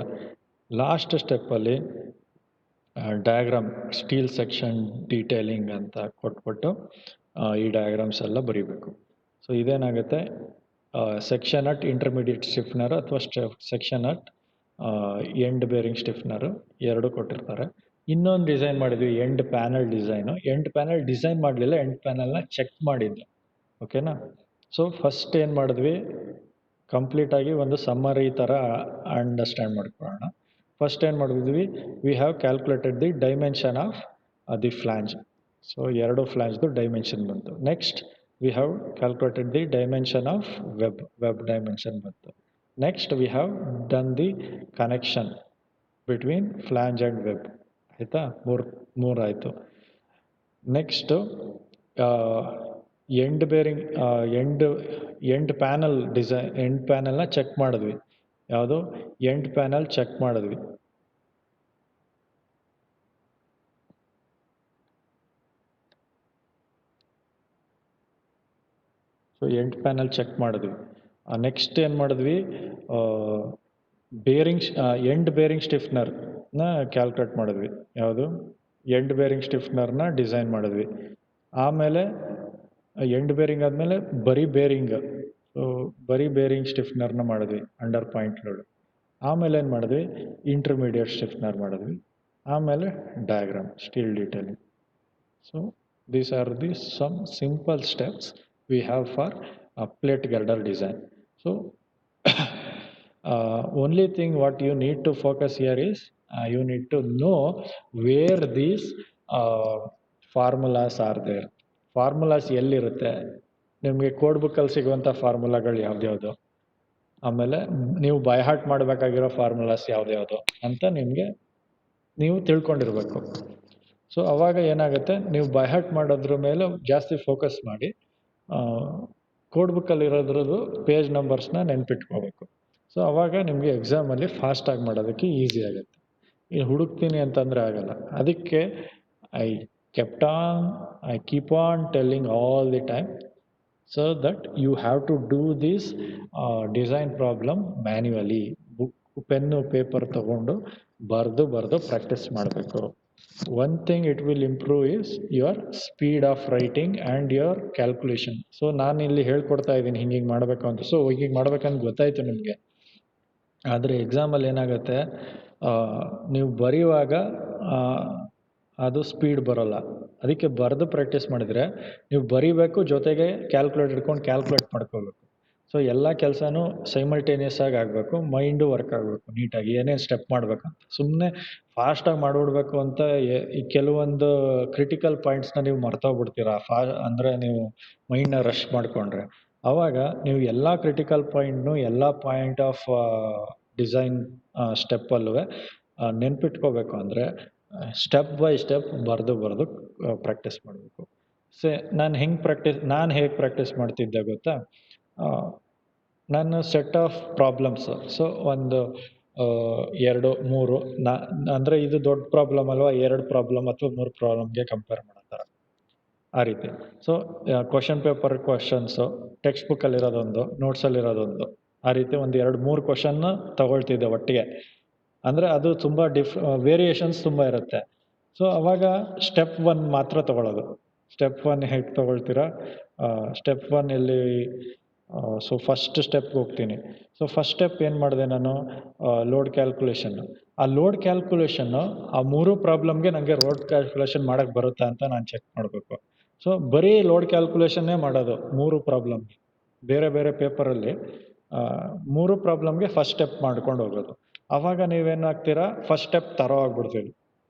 ಲಾಸ್ಟ್ ಸ್ಟೆಪ್ಪಲ್ಲಿ ಡಯಾಗ್ರಾಮ್ ಸ್ಟೀಲ್ ಸೆಕ್ಷನ್ ಡೀಟೇಲಿಂಗ್ ಅಂತ ಕೊಟ್ಬಿಟ್ಟು ಈ ಡಯಾಗ್ರಾಮ್ಸ್ ಎಲ್ಲ ಬರೀಬೇಕು. ಸೊ ಇದೇನಾಗುತ್ತೆ, ಸೆಕ್ಷನ್ ಅಟ್ ಇಂಟರ್ಮೀಡಿಯೇಟ್ ಸ್ಟಿಫ್ನರ್ ಅಥವಾ section at end bearing stiffener ಎರಡು ಕೊಟ್ಟಿರ್ತಾರೆ. ಇನ್ನೊಂದು ಡಿಸೈನ್ ಮಾಡಿದ್ವಿ end panel design. End panel design ಮಾಡಲಿಲ್ಲ, ಎಂಡ್ ಪ್ಯಾನಲ್ನ ಚೆಕ್ ಮಾಡಿದ್ದು. ಓಕೆನಾ? ಸೊ ಫಸ್ಟ್ ಏನು ಮಾಡಿದ್ವಿ, ಕಂಪ್ಲೀಟಾಗಿ ಒಂದು ಸಮ್ಮರಿ ಥರ ಅಂಡರ್ಸ್ಟ್ಯಾಂಡ್ ಮಾಡ್ಕೊಳ್ಳೋಣ. ಫಸ್ಟ್ ಏನು ಮಾಡಿದ್ವಿ, we have calculated the dimension of the flange. So ಎರಡು ಫ್ಲ್ಯಾಂಜ್ದು ಡೈಮೆನ್ಷನ್ ಬಂತು. Next we have calculated the dimension of web dimension ಬಂತು. Next we have done the connection between flange and web. ಆಯಿತಾ? ಮೂರು ಆಯಿತು. Next end bearing end panel design, end ಪ್ಯಾನಲ್ನ check ಮಾಡಿದ್ವಿ. ಯಾವುದು? ಎಂಡ್ ಪ್ಯಾನಲ್ ಚೆಕ್ ಮಾಡಿದ್ವಿ. So end panel check ಮಾಡಿದ್ವಿ. Next ಏನು ಮಾಡಿದ್ವಿ, ಎಂಡ್ ಬೇರಿಂಗ್ ಸ್ಟಿಫ್ನರ್ನ ಕ್ಯಾಲ್ಕುಲೇಟ್ ಮಾಡಿದ್ವಿ. ಯಾವುದು? ಎಂಡ್ ಬೇರಿಂಗ್ ಸ್ಟಿಫ್ನರ್ನ ಡಿಸೈನ್ ಮಾಡಿದ್ವಿ. ಆಮೇಲೆ ಎಂಡ್ ಬೇರಿಂಗ್ ಆದಮೇಲೆ ಬರೀ ಬೇರಿಂಗ್, ಸೊ ಬರೀ ಬೇರಿಂಗ್ ಸ್ಟಿಫ್ನರ್ನ ಮಾಡಿದ್ವಿ ಅಂಡರ್ ಪಾಯಿಂಟ್ ಲೋಡ್. ಆಮೇಲೆ ಏನು ಮಾಡಿದ್ವಿ, ಇಂಟರ್ಮೀಡಿಯೇಟ್ ಸ್ಟಿಫ್ನರ್ ಮಾಡಿದ್ವಿ. ಆಮೇಲೆ diagram steel detailing. So these are the some simple steps we have for a plate girder design. So only thing what you need to focus here is you need to know where these formulas are there. Formulas ಎಲ್ಲಿರುತ್ತೆ ನಿಮಗೆ? Code ಬುಕ್ಕಲ್ಲಿ ಸಿಗುವಂಥ ಫಾರ್ಮುಲಾಗಳು ಯಾವ್ದ್ಯಾವುದು? ಆಮೇಲೆ ನೀವು by heart ಮಾಡಬೇಕಾಗಿರೋ formulas ಯಾವ್ದು ಅಂತ ನಿಮಗೆ ನೀವು ತಿಳ್ಕೊಂಡಿರ್ಬೇಕು. ಸೊ ಅವಾಗ ಏನಾಗುತ್ತೆ, ನೀವು ಬೈ ಹಾರ್ಟ್ ಮಾಡೋದ್ರ ಮೇಲೆ ಜಾಸ್ತಿ ಫೋಕಸ್ ಮಾಡಿ ಕೋಡ್ ಬುಕ್ಕಲ್ಲಿ ಇರೋದ್ರದ್ದು ಪೇಜ್ ನಂಬರ್ಸ್ನ ನೆನ್ಪಿಟ್ಕೋಬೇಕು. ಸೊ ಅವಾಗ ನಿಮಗೆ ಎಕ್ಸಾಮಲ್ಲಿ ಫಾಸ್ಟಾಗಿ ಮಾಡೋದಕ್ಕೆ ಈಸಿ ಆಗುತ್ತೆ. ಈ ಹುಡುಕ್ತೀನಿ ಅಂತಂದರೆ ಆಗಲ್ಲ. ಅದಕ್ಕೆ I keep on telling all the time so that you have to do this design problem manually. Pen paper ತಗೊಂಡು ಬರೆದು ಪ್ರಾಕ್ಟೀಸ್ ಮಾಡಬೇಕು. One thing it will improve is your speed of writing and your calculation. So ನಾನು ಇಲ್ಲಿ ಹೇಳ್ಕೊಡ್ತಾ ಇದ್ದೀನಿ ಹಿಂಗೆ ಮಾಡಬೇಕು ಅಂತ. ಸೊ ಹೀಗೆ ಮಾಡ್ಬೇಕಂತ ಗೊತ್ತಾಯಿತು ನಿಮಗೆ. ಆದರೆ ಎಕ್ಸಾಮಲ್ಲಿ ಏನಾಗುತ್ತೆ, ನೀವು ಬರೆಯುವಾಗ ಅದು ಸ್ಪೀಡ್ ಬರೋಲ್ಲ. ಅದಕ್ಕೆ ಬರೆದು ಪ್ರಾಕ್ಟೀಸ್ ಮಾಡಿದರೆ ನೀವು ಬರೀಬೇಕು, ಜೊತೆಗೆ ಕ್ಯಾಲ್ಕುಲೇಟ್ ಇಟ್ಕೊಂಡು ಕ್ಯಾಲ್ಕುಲೇಟ್ ಮಾಡ್ಕೋಬೇಕು. ಸೊ ಎಲ್ಲ ಕೆಲಸನೂ ಸೈಮಲ್ಟೇನಿಯಸ್ ಆಗಿ ಆಗಬೇಕು, ಮೈಂಡು ವರ್ಕ್ ಆಗಬೇಕು ನೀಟಾಗಿ, ಏನೇನು ಸ್ಟೆಪ್ ಮಾಡಬೇಕಂತ. ಸುಮ್ಮನೆ ಫಾಸ್ಟಾಗಿ ಮಾಡಿಬಿಡ್ಬೇಕು ಅಂತ ಈ ಕೆಲವೊಂದು ಕ್ರಿಟಿಕಲ್ ಪಾಯಿಂಟ್ಸ್ನ ನೀವು ಮರ್ತೋಗ್ಬಿಡ್ತೀರಾ. ಅಂದರೆ ನೀವು ಮೈಂಡ್ನ ರಶ್ ಮಾಡಿಕೊಂಡ್ರೆ ಆವಾಗ ನೀವು ಎಲ್ಲ ಕ್ರಿಟಿಕಲ್ ಪಾಯಿಂಟ್ನು ಎಲ್ಲ ಪಾಯಿಂಟ್ ಆಫ್ ಡಿಸೈನ್ ಸ್ಟೆಪ್ಪಲ್ಲೂ ನೆನ್ಪಿಟ್ಕೋಬೇಕು. ಅಂದರೆ ಸ್ಟೆಪ್ ಬೈ ಸ್ಟೆಪ್ ಬರೆದು ಪ್ರಾಕ್ಟೀಸ್ ಮಾಡಬೇಕು. ನಾನು ಹೇಗೆ ಪ್ರಾಕ್ಟೀಸ್ ಮಾಡ್ತಿದ್ದೆ ಗೊತ್ತಾ, ನಾನು ಸೆಟ್ ಆಫ್ ಪ್ರಾಬ್ಲಮ್ಸ್, ಸೊ ಒಂದು 2, 3 ಅಂದರೆ ಇದು ದೊಡ್ಡ ಪ್ರಾಬ್ಲಮ್ ಅಲ್ವಾ, 2 ಪ್ರಾಬ್ಲಮ್ ಅಥವಾ 3 ಪ್ರಾಬ್ಲಮ್ಗೆ ಕಂಪೇರ್ ಮಾಡೋ ಥರ ಆ ರೀತಿ. So question paper questions, text ಬುಕ್ಕಲ್ಲಿರೋದೊಂದು, ನೋಟ್ಸಲ್ಲಿರೋದೊಂದು, ಆ ರೀತಿ ಒಂದು 2-3 ಕ್ವಶನ್ನ ತಗೊಳ್ತಿದ್ದೆ ಒಟ್ಟಿಗೆ. ಅಂದರೆ ಅದು ತುಂಬ ವೇರಿಯೇಷನ್ಸ್ ತುಂಬ ಇರುತ್ತೆ. ಸೊ ಅವಾಗ ಸ್ಟೆಪ್ 1 ಮಾತ್ರ ತಗೊಳ್ಳೋದು. ಸ್ಟೆಪ್ 1 ಹೇಗೆ ತಗೊಳ್ತೀರಾ, ಸ್ಟೆಪ್ 1 ಎಲ್ಲಿ, ಸೊ ಫಸ್ಟ್ ಸ್ಟೆಪ್ಗೆ ಹೋಗ್ತೀನಿ. ಸೊ ಫಸ್ಟ್ ಸ್ಟೆಪ್ ಏನು ಮಾಡಿದೆ ನಾನು, ಲೋಡ್ ಕ್ಯಾಲ್ಕುಲೇಷನ್ನು. ಆ ಲೋಡ್ ಕ್ಯಾಲ್ಕುಲೇಷನ್ನು ಆ 3 ಪ್ರಾಬ್ಲಮ್ಗೆ ನನಗೆ ಲೋಡ್ ಕ್ಯಾಲ್ಕುಲೇಷನ್ ಮಾಡೋಕ್ಕೆ ಬರುತ್ತಾ ಅಂತ ನಾನು ಚೆಕ್ ಮಾಡಬೇಕು. ಸೊ ಬರೀ ಲೋಡ್ ಕ್ಯಾಲ್ಕುಲೇಷನ್ನೇ ಮಾಡೋದು 3 ಪ್ರಾಬ್ಲಮ್ಗೆ. ಬೇರೆ ಬೇರೆ ಪೇಪರಲ್ಲಿ 3 ಪ್ರಾಬ್ಲಮ್ಗೆ ಫಸ್ಟ್ ಸ್ಟೆಪ್ ಮಾಡ್ಕೊಂಡು ಹೋಗೋದು. ಆವಾಗ ನೀವೇನಾಗ್ತೀರಾ, ಫಸ್ಟ್ ಸ್ಟೆಪ್ ತರೋ ಆಗ್ಬಿಡ್ತೀವಿ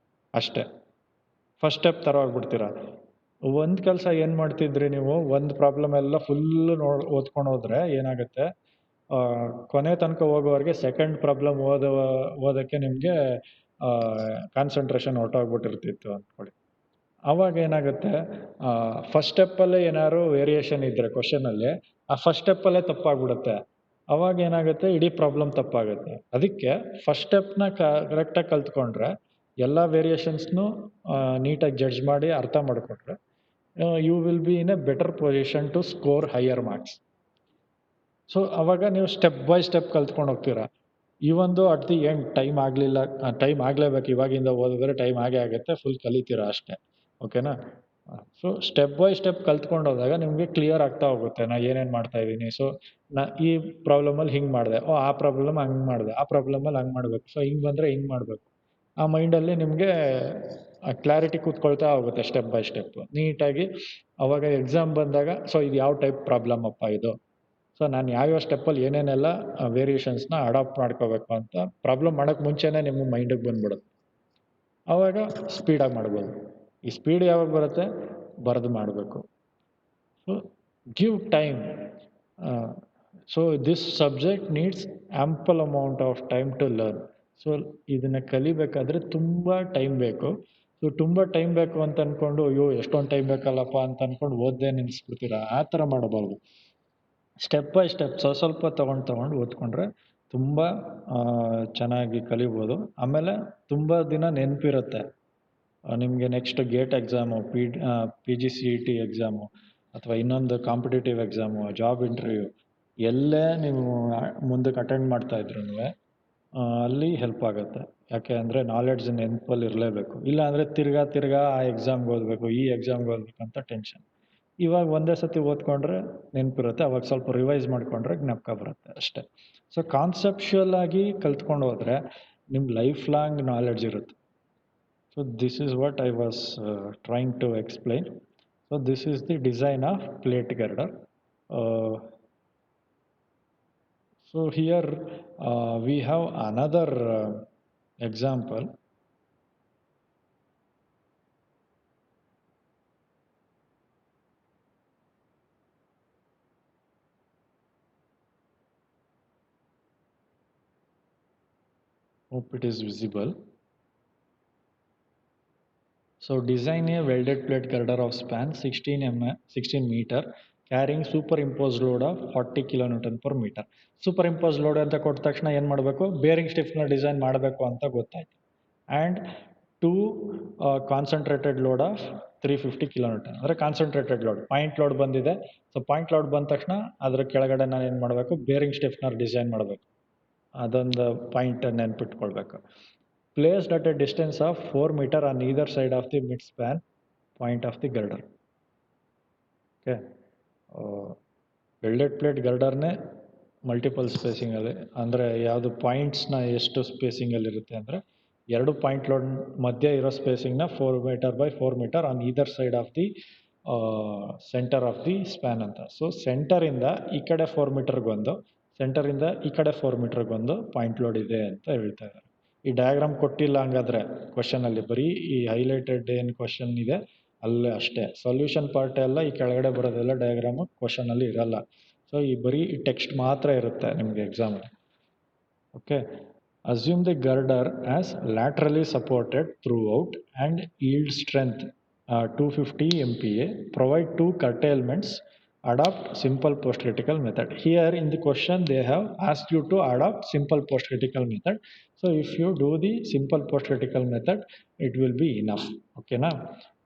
ಅಷ್ಟೇ. ಫಸ್ಟ್ ಸ್ಟೆಪ್ ತರೋ ಆಗ್ಬಿಡ್ತೀರಾ. ಒಂದು ಕೆಲಸ ಏನು ಮಾಡ್ತಿದ್ರಿ ನೀವು, ಒಂದು ಪ್ರಾಬ್ಲಮ್ ಎಲ್ಲ ಫುಲ್ಲು ಓದ್ಕೊಂಡು ಹೋದರೆ ಏನಾಗುತ್ತೆ, ಕೊನೆ ತನಕ ಹೋಗೋವರೆಗೆ ಸೆಕೆಂಡ್ ಪ್ರಾಬ್ಲಮ್ ಓದೋಕ್ಕೆ ನಿಮಗೆ ಕಾನ್ಸಂಟ್ರೇಷನ್ ಹೊರಟೋಗ್ಬಿಟ್ಟಿರ್ತಿತ್ತು ಅಂದ್ಕೊಳ್ಳಿ. ಆವಾಗ ಏನಾಗುತ್ತೆ, ಫಸ್ಟ್ ಸ್ಟೆಪ್ಪಲ್ಲೇ ಏನಾದ್ರು ವೇರಿಯೇಷನ್ ಇದ್ದರೆ ಕ್ವಶನಲ್ಲಿ, ಆ ಫಸ್ಟ್ ಸ್ಟೆಪ್ಪಲ್ಲೇ ತಪ್ಪಾಗ್ಬಿಡುತ್ತೆ. ಅವಾಗ ಏನಾಗುತ್ತೆ, ಇಡೀ ಪ್ರಾಬ್ಲಮ್ ತಪ್ಪಾಗುತ್ತೆ. ಅದಕ್ಕೆ ಫಸ್ಟ್ ಸ್ಟೆಪ್ನ ಕರೆಕ್ಟಾಗಿ ಕಲ್ತ್ಕೊಂಡ್ರೆ, ಎಲ್ಲ ವೇರಿಯೇಷನ್ಸ್ನು ನೀಟಾಗಿ ಜಡ್ಜ್ ಮಾಡಿ ಅರ್ಥ ಮಾಡಿಕೊಂಡ್ರೆ, you will be in a better position to score higher marks. So ಅವಾಗ ನೀವು ಸ್ಟೆಪ್ ಬೈ ಸ್ಟೆಪ್ ಕಲ್ತ್ಕೊಂಡು ಹೋಗ್ತೀರಾ. ಈ ಒಂದು ಅಟ್ ದಿ ಎಂಡ್ ಟೈಮ್ ಆಗಲೇಬೇಕು, ಇವಾಗಿಂದ ಓದಿದ್ರೆ ಟೈಮ್ ಆಗೇ ಆಗುತ್ತೆ, ಫುಲ್ ಕಲಿತೀರಾ ಅಷ್ಟೇ. ಓಕೆನಾ. ಸೊ ಸ್ಟೆಪ್ ಬೈ ಸ್ಟೆಪ್ ಕಲ್ತ್ಕೊಂಡು ಹೋದಾಗ ನಿಮಗೆ ಕ್ಲಿಯರ್ ಆಗ್ತಾ ಹೋಗುತ್ತೆ, ನಾ ಏನೇನು ಮಾಡ್ತಾ ಇದ್ದೀನಿ. ಸೊ ಈ ಪ್ರಾಬ್ಲಮಲ್ಲಿ ಹಿಂಗೆ ಮಾಡಿದೆ, ಆ ಪ್ರಾಬ್ಲಮ್ ಹಂಗೆ ಮಾಡಿದೆ, ಆ ಪ್ರಾಬ್ಲಮಲ್ಲಿ ಹಂಗೆ ಮಾಡಬೇಕು, ಸೊ ಹಿಂಗೆ ಬಂದರೆ ಹಿಂಗೆ ಮಾಡಬೇಕು. ಆ ಮೈಂಡಲ್ಲಿ ನಿಮಗೆ ಕ್ಲಾರಿಟಿ ಕೂತ್ಕೊಳ್ತಾ ಹೋಗುತ್ತೆ ಸ್ಟೆಪ್ ಬೈ ಸ್ಟೆಪ್ ನೀಟಾಗಿ. ಅವಾಗ ಎಕ್ಸಾಮ್ ಬಂದಾಗ, ಸೊ ಇದು ಯಾವ ಟೈಪ್ ಪ್ರಾಬ್ಲಮ್ ಅಪ್ಪ ಇದು, ಸೊ ನಾನು ಯಾವ್ಯಾವ ಸ್ಟೆಪ್ಪಲ್ಲಿ ಏನೇನೆಲ್ಲ ವೇರಿಯೇಷನ್ಸ್ನ ಅಡಾಪ್ಟ್ ಮಾಡ್ಕೋಬೇಕು ಅಂತ ಪ್ರಾಬ್ಲಮ್ ಮಾಡೋಕ್ಕೆ ಮುಂಚೆನೇ ನಿಮ್ಮ ಮೈಂಡಿಗೆ ಬಂದ್ಬಿಡುತ್ತೆ. ಆವಾಗ ಸ್ಪೀಡಾಗಿ ಮಾಡ್ಬೋದು. ಈ ಸ್ಪೀಡ್ ಯಾವಾಗ ಬರುತ್ತೆ, ಬರೆದು ಮಾಡಬೇಕು. So give time. So this subject needs ample amount of time to learn. So ಇದನ್ನು ಕಲಿಬೇಕಾದ್ರೆ ತುಂಬ ಟೈಮ್ ಬೇಕು. ಸೊ ತುಂಬ ಟೈಮ್ ಬೇಕು ಅಂತ ಅಂದ್ಕೊಂಡು, ಅಯ್ಯೋ ಎಷ್ಟೊಂದು ಟೈಮ್ ಬೇಕಲ್ಲಪ್ಪ ಅಂತ ಅಂದ್ಕೊಂಡು ಓದ್ದೇ ನಿಲ್ಲಿಸ್ಬಿಡ್ತೀರಾ. ಆ ಥರ ಮಾಡಬಾರ್ದು. ಸ್ಟೆಪ್ ಬೈ ಸ್ಟೆಪ್ ಸ್ವಲ್ಪ ತೊಗೊಂಡು ಓದ್ಕೊಂಡ್ರೆ ತುಂಬ ಚೆನ್ನಾಗಿ ಕಲಿಬೋದು. ಆಮೇಲೆ ತುಂಬ ದಿನ ನೆನಪಿರುತ್ತೆ ನಿಮಗೆ. Next gate exam, PGCET exam, ಅಥವಾ ಇನ್ನೊಂದು ಕಾಂಪಿಟೇಟಿವ್ ಎಕ್ಸಾಮು, ಜಾಬ್ ಇಂಟರ್ವ್ಯೂ, ಎಲ್ಲೇ ನೀವು ಮುಂದಕ್ಕೆ ಅಟೆಂಡ್ ಮಾಡ್ತಾಯಿದ್ರು ಅಲ್ಲಿ ಹೆಲ್ಪ್ ಆಗುತ್ತೆ. ಯಾಕೆ ಅಂದರೆ ನಾಲೆಡ್ಜ್ ನೆನಪಲ್ಲಿ ಇರಲೇಬೇಕು. ಇಲ್ಲ ಅಂದರೆ ತಿರ್ಗಾ ಆ ಎಕ್ಸಾಮ್ಗೆ ಓದಬೇಕು, ಈ ಎಕ್ಸಾಮ್ಗೆ ಓದಬೇಕು ಅಂತ ಟೆನ್ಷನ್. ಇವಾಗ ಒಂದೇ ಸತಿ ಓದ್ಕೊಂಡ್ರೆ ನೆನಪಿರುತ್ತೆ, ಅವಾಗ ಸ್ವಲ್ಪ ರಿವೈಸ್ ಮಾಡಿಕೊಂಡ್ರೆ ಜ್ಞಾಪಕ ಬರುತ್ತೆ ಅಷ್ಟೇ. ಸೊ ಕಾನ್ಸೆಪ್ಷುಯಲ್ ಆಗಿ ಕಲ್ತ್ಕೊಂಡು ಹೋದರೆ ನಿಮ್ಗೆ ಲೈಫ್ ಲಾಂಗ್ ನಾಲೆಡ್ಜ್ ಇರುತ್ತೆ. So this is what I was trying to explain. So this is the design of plate girder. So here we have another example. Hope it is visible. So design a welded plate girder of span 16 meter carrying superimposed load of 40 kilonewton per meter. Superimposed load ಅಂತ ಕೊಟ್ಟ ತಕ್ಷಣ ಏನು ಮಾಡಬೇಕು, bearing ಸ್ಟಿಫ್ನ design ಮಾಡಬೇಕು ಅಂತ ಗೊತ್ತಾಯ್ತು. And two concentrated load of 350 kilonewton, ಅಂದರೆ concentrated load, point load ಬಂದಿದೆ. ಸೊ ಪಾಯಿಂಟ್ ಲೋಡ್ ಬಂದ ತಕ್ಷಣ ಅದರ ಕೆಳಗಡೆ ನಾನು ಏನು ಮಾಡಬೇಕು, ಬೇರಿಂಗ್ ಸ್ಟಿಫ್ನರ್ ಡಿಸೈನ್ ಮಾಡಬೇಕು. ಅದೊಂದು point ನೆನ್ಪಿಟ್ಕೊಳ್ಬೇಕು. Placed at a distance of 4 meter on either side of the midspan point of the girder. Okay. Welded plate ಗರ್ಡರ್ನೇ ಮಲ್ಟಿಪಲ್ ಸ್ಪೇಸಿಂಗಲ್ಲಿ, ಅಂದರೆ ಯಾವುದು ಪಾಯಿಂಟ್ಸ್ನ ಎಷ್ಟು ಸ್ಪೇಸಿಂಗಲ್ಲಿ ಇರುತ್ತೆ ಅಂದರೆ, ಎರಡು ಪಾಯಿಂಟ್ ಲೋಡ್ ಮಧ್ಯೆ ಇರೋ ಸ್ಪೇಸಿಂಗ್ನ 4 metre by 4 metre on either side of the centre of the span ಅಂತ. ಸೊ ಸೆಂಟರಿಂದ ಈ ಕಡೆ 4 ಮೀಟರ್ಗೊಂದು, ಸೆಂಟರಿಂದ ಈ ಕಡೆ 4 ಮೀಟರ್ಗೊಂದು ಪಾಯಿಂಟ್ ಲೋಡ್ ಇದೆ ಅಂತ ಹೇಳ್ತಾ ಇದ್ದಾರೆ. ಈ ಡಯಾಗ್ರಾಮ್ ಕೊಟ್ಟಿಲ್ಲ ಹಂಗಾದ್ರೆ ಕ್ವಶನಲ್ಲಿ, ಬರೀ ಈ ಹೈಲೈಟೆಡ್ ಏನು ಕ್ವಶನ್ ಇದೆ ಅಲ್ಲೇ ಅಷ್ಟೇ. ಸೊಲ್ಯೂಷನ್ ಪಾರ್ಟ್ ಎಲ್ಲ ಈ ಕೆಳಗಡೆ ಬರೋದೆಲ್ಲ ಡಯಾಗ್ರಾಮು ಕ್ವಶನಲ್ಲಿ ಇರಲ್ಲ. ಸೊ ಈ ಬರೀ ಈ ಟೆಕ್ಸ್ಟ್ ಮಾತ್ರ ಇರುತ್ತೆ ನಿಮಗೆ ಎಕ್ಸಾಮಲ್ಲಿ. Okay. Assume the girder as laterally supported throughout and yield strength 250 MPa. Provide two curtailments. Adopt simple post critical method. Here in the question they have asked you to adopt simple post critical method. So if you do the simple post critical method, it will be enough. Okay na.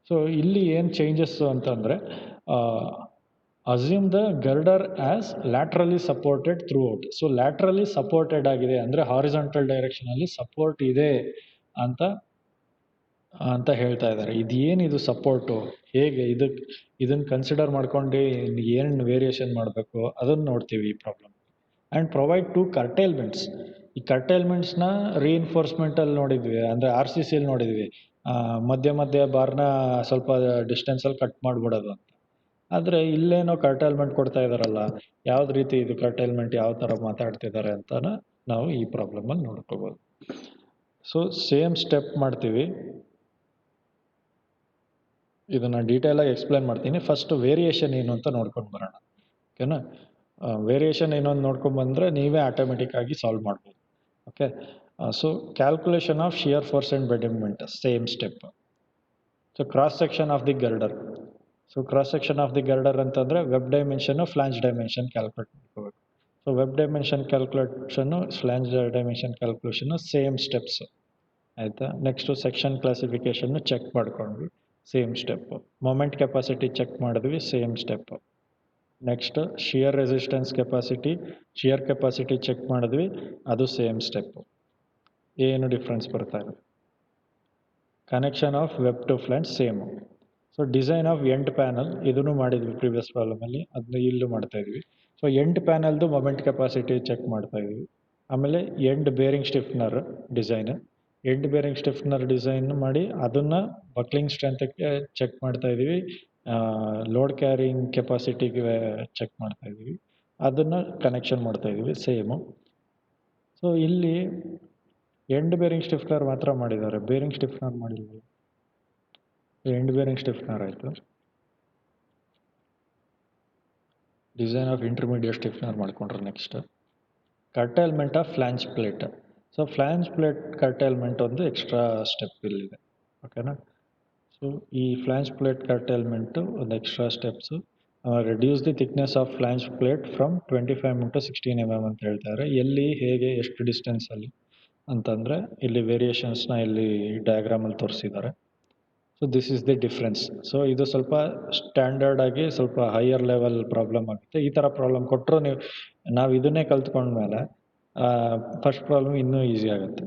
So ಇಲ್ಲಿ ಏನು changes ಅಂತಂದರೆ, assume the girder as laterally supported throughout. So laterally supported ಆಗಿದೆ ಅಂದರೆ horizontal ಡೈರೆಕ್ಷನಲ್ಲಿ support ಇದೆ ಅಂತ ಹೇಳ್ತಾ ಇದ್ದಾರೆ. ಇದೇನಿದು ಸಪೋರ್ಟು, ಹೇಗೆ ಇದನ್ನು ಕನ್ಸಿಡರ್ ಮಾಡ್ಕೊಂಡು ಏನು ವೇರಿಯೇಷನ್ ಮಾಡಬೇಕು ಅದನ್ನು ನೋಡ್ತೀವಿ ಈ problem. And provide to curtailments. ಈ ಕರ್ಟೈಲ್ಮೆಂಟ್ಸ್ನ ರೀಇನ್ಫೋರ್ಸ್ಮೆಂಟಲ್ಲಿ ನೋಡಿದ್ವಿ, ಅಂದರೆ RCCಯಲ್ಲಿ ನೋಡಿದ್ವಿ, ಮಧ್ಯ ಬಾರ್ನ ಸ್ವಲ್ಪ ಡಿಸ್ಟೆನ್ಸಲ್ಲಿ ಕಟ್ ಮಾಡಿಬಿಡೋದು ಅಂತ. ಆದರೆ ಇಲ್ಲೇನೋ ಕರ್ಟೈಲ್ಮೆಂಟ್ ಕೊಡ್ತಾ ಇದ್ದಾರಲ್ಲ, ಯಾವ್ದು ರೀತಿ ಇದು ಕರ್ಟೈಲ್ಮೆಂಟ್ ಯಾವ ಥರ ಮಾತಾಡ್ತಿದ್ದಾರೆ ಅಂತ ನಾವು ಈ ಪ್ರಾಬ್ಲಮಲ್ಲಿ ನೋಡ್ಕೋಬೋದು. ಸೊ ಸೇಮ್ ಸ್ಟೆಪ್ ಮಾಡ್ತೀವಿ, ಇದನ್ನು ಡೀಟೇಲಾಗಿ ಎಕ್ಸ್ಪ್ಲೇನ್ ಮಾಡ್ತೀನಿ. ಫಸ್ಟ್ ವೇರಿಯೇಷನ್ ಏನು ಅಂತ ನೋಡ್ಕೊಂಡು ಬರೋಣ. ಓಕೆನಾ. ವೇರಿಯೇಷನ್ ಏನು ಅಂತ ನೋಡ್ಕೊಂಡ್ಬಂದರೆ ನೀವೇ ಆಟೋಮೆಟಿಕ್ ಆಗಿ ಸಾಲ್ವ್ ಮಾಡ್ಬೋದು. Okay. So calculation of shear force and bending, same step. So cross section of the girder. So cross section of the girder ಅಂತಂದರೆ ವೆಬ್ ಡೈಮೆನ್ಷನ್ನು ಫ್ಲಾಂಜ್ ಡೈಮೆನ್ಷನ್ ಕ್ಯಾಲ್ಕುಲೇಟ್ ಮಾಡ್ಕೋಬೇಕು. ಸೊ ವೆಬ್ ಡೈಮೆನ್ಷನ್ ಕ್ಯಾಲ್ಕುಲೇಷನ್ನು flange dimension ಕ್ಯಾಲ್ಕುಲೇಷನ್ನು same steps ಆಯಿತಾ. Next section ಕ್ಲಾಸಿಫಿಕೇಷನ್ನು check ಮಾಡ್ಕೊಂಡ್ವಿ, same step. Moment capacity check ಮಾಡಿದ್ವಿ, same step. Next shear resistance capacity, shear capacity check ಮಾಡಿದ್ವಿ, ಅದು ಸೇಮ್ ಸ್ಟೆಪ್ಪು. ಏನು ಡಿಫ್ರೆನ್ಸ್ ಬರ್ತಾ ಇದೆ. Connection of web to flange same. So design of end panel, ಇದನ್ನು ಮಾಡಿದ್ವಿ ಪ್ರೀವಿಯಸ್ ಪ್ರಾಬ್ಲಮಲ್ಲಿ, ಅದನ್ನ ಇಲ್ಲೂ ಮಾಡ್ತಾಯಿದ್ವಿ. ಸೊ ಎಂಡ್ ಪ್ಯಾನಲ್ದು ಮೊಮೆಂಟ್ ಕೆಪಾಸಿಟಿ ಚೆಕ್ ಮಾಡ್ತಾಯಿದ್ವಿ. ಆಮೇಲೆ end bearing stiffener design, end bearing stiffener design ಮಾಡಿ ಅದನ್ನು ಬಕ್ಲಿಂಗ್ ಸ್ಟ್ರೆಂತ್ಗೆ ಚೆಕ್ ಮಾಡ್ತಾಯಿದ್ವಿ, ಲೋಡ್ ಕ್ಯಾರಿಂಗ್ ಕೆಪಾಸಿಟಿಗೆ ಚೆಕ್ ಮಾಡ್ತಾಯಿದ್ವಿ, ಅದನ್ನು ಕನೆಕ್ಷನ್ ಮಾಡ್ತಾಯಿದ್ವಿ ಸೇಮು. ಸೊ ಇಲ್ಲಿ ಎಂಡ್ ಬೇರಿಂಗ್ ಸ್ಟಿಫ್ನರ್ ಮಾತ್ರ ಮಾಡಿದ್ದಾರೆ, ಬೇರಿಂಗ್ ಸ್ಟಿಫ್ನರ್ ಮಾಡಿಲ್ಲ. ಎಂಡ್ ಬೇರಿಂಗ್ ಸ್ಟಿಫ್ನರ್ ಆಯಿತು. ಡಿಸೈನ್ ಆಫ್ ಇಂಟರ್ಮೀಡಿಯೇಟ್ ಸ್ಟಿಫ್ನರ್ ಮಾಡ್ಕೊಂಡ್ರೆ next curtailment of flange plate. So flange plate curtailment ಒಂದು ಎಕ್ಸ್ಟ್ರಾ ಸ್ಟೆಪ್ ಇಲ್ಲಿದೆ. ಓಕೆನಾ. ಸೊ ಈ ಫ್ಲಾಂಜ್ ಪ್ಲೇಟ್ ಕರ್ಟೈಲ್ಮೆಂಟು ಒಂದು extra steps. Reduce the thickness of flange plate from 25 mm to 16 mm ಅಂತ ಹೇಳ್ತಾರೆ. ಎಲ್ಲಿ, ಹೇಗೆ, ಎಷ್ಟು ಡಿಸ್ಟೆನ್ಸಲ್ಲಿ ಅಂತಂದರೆ ಇಲ್ಲಿ ವೇರಿಯೇಷನ್ಸ್ನ ಇಲ್ಲಿ ಡಯಾಗ್ರಾಮಲ್ಲಿ ತೋರಿಸಿದ್ದಾರೆ. So this is the difference. So ಇದು ಸ್ವಲ್ಪ ಸ್ಟ್ಯಾಂಡರ್ಡ್ ಆಗಿ ಸ್ವಲ್ಪ ಹೈಯರ್ ಲೆವೆಲ್ ಪ್ರಾಬ್ಲಮ್ ಆಗುತ್ತೆ. ಈ ಥರ ಪ್ರಾಬ್ಲಮ್ ಕೊಟ್ಟರು ನಾವು ಇದನ್ನೇ ಕಲ್ತ್ಕೊಂಡ್ಮೇಲೆ ಫಸ್ಟ್ ಪ್ರಾಬ್ಲಮ್ ಇನ್ನೂ ಈಸಿ ಆಗುತ್ತೆ.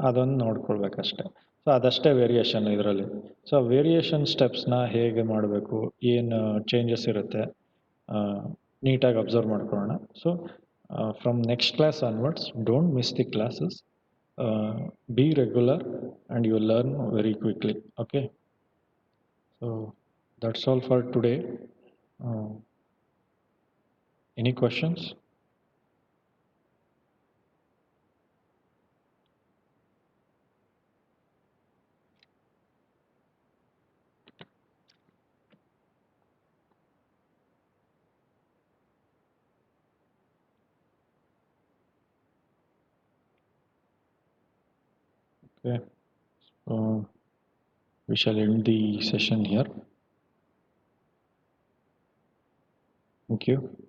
ಅದೊಂದು ನೋಡ್ಕೊಳ್ಬೇಕಷ್ಟೆ. ಸೊ ಅದಷ್ಟೇ ವೇರಿಯೇಷನ್ ಇದರಲ್ಲಿ. ಸೊ ವೇರಿಯೇಷನ್ ಸ್ಟೆಪ್ಸ್ನ ಹೇಗೆ ಮಾಡಬೇಕು, ಏನು ಚೇಂಜಸ್ ಇರುತ್ತೆ ನೀಟಾಗಿ ಅಬ್ಸರ್ವ್ ಮಾಡ್ಕೊಳ್ಳೋಣ. So from next class onwards don't miss the classes. Be regular and you will learn very quickly. Okay. So that's all for today. Any questions? Okay, so we shall end the session here. Thank you.